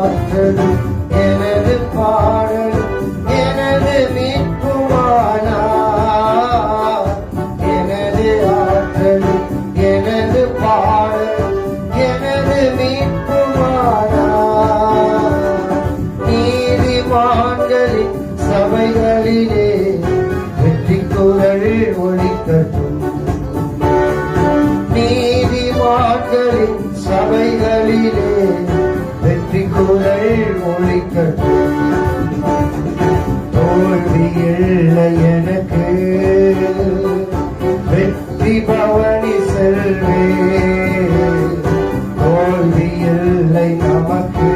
ஆற்றலும் எனது பாடலும் எனது மீட்புமானார். எனது ஆற்றலும் எனது பாடலும் எனது மீட்புமானார். நீதிமான்களின் சபைகளிலே வெற்றி குரல் ஒலிக்கட்டும். நீதிமான்களின் சபைகளிலே வெற்றி குரல் ஒலிக்கட்டும். தோல்வியில்லை எனக்கு, வெற்றி பவனி செல்வே. தோல்வியில்லை நமக்கு,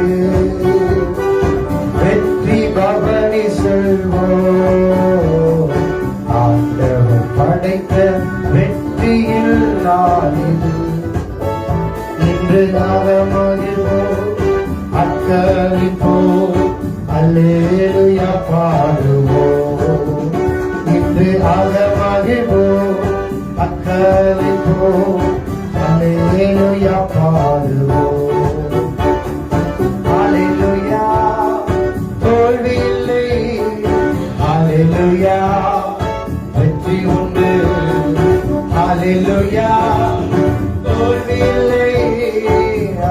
வெற்றி பவனி செல்வோம். ஆண்டவர் படைத்த வெற்றியில் நான் இது. இன்று நாகமகிழ்வோம், அக்களிப்போம், அல்லேலூயா பாடுவோம். இன்று ஆகமகிழ்வோம், அக்களிப்போம், அல்லேலூயா பாடுவோம். அல்லேலூயா, தோல்வி இல்லை. அல்லேலூயா, வெற்றி உண்டு. அல்லேலூயா, தோல்வி இல்லை.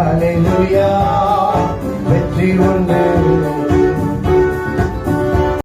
அல்லேலூயா, வெற்றி உண்டு.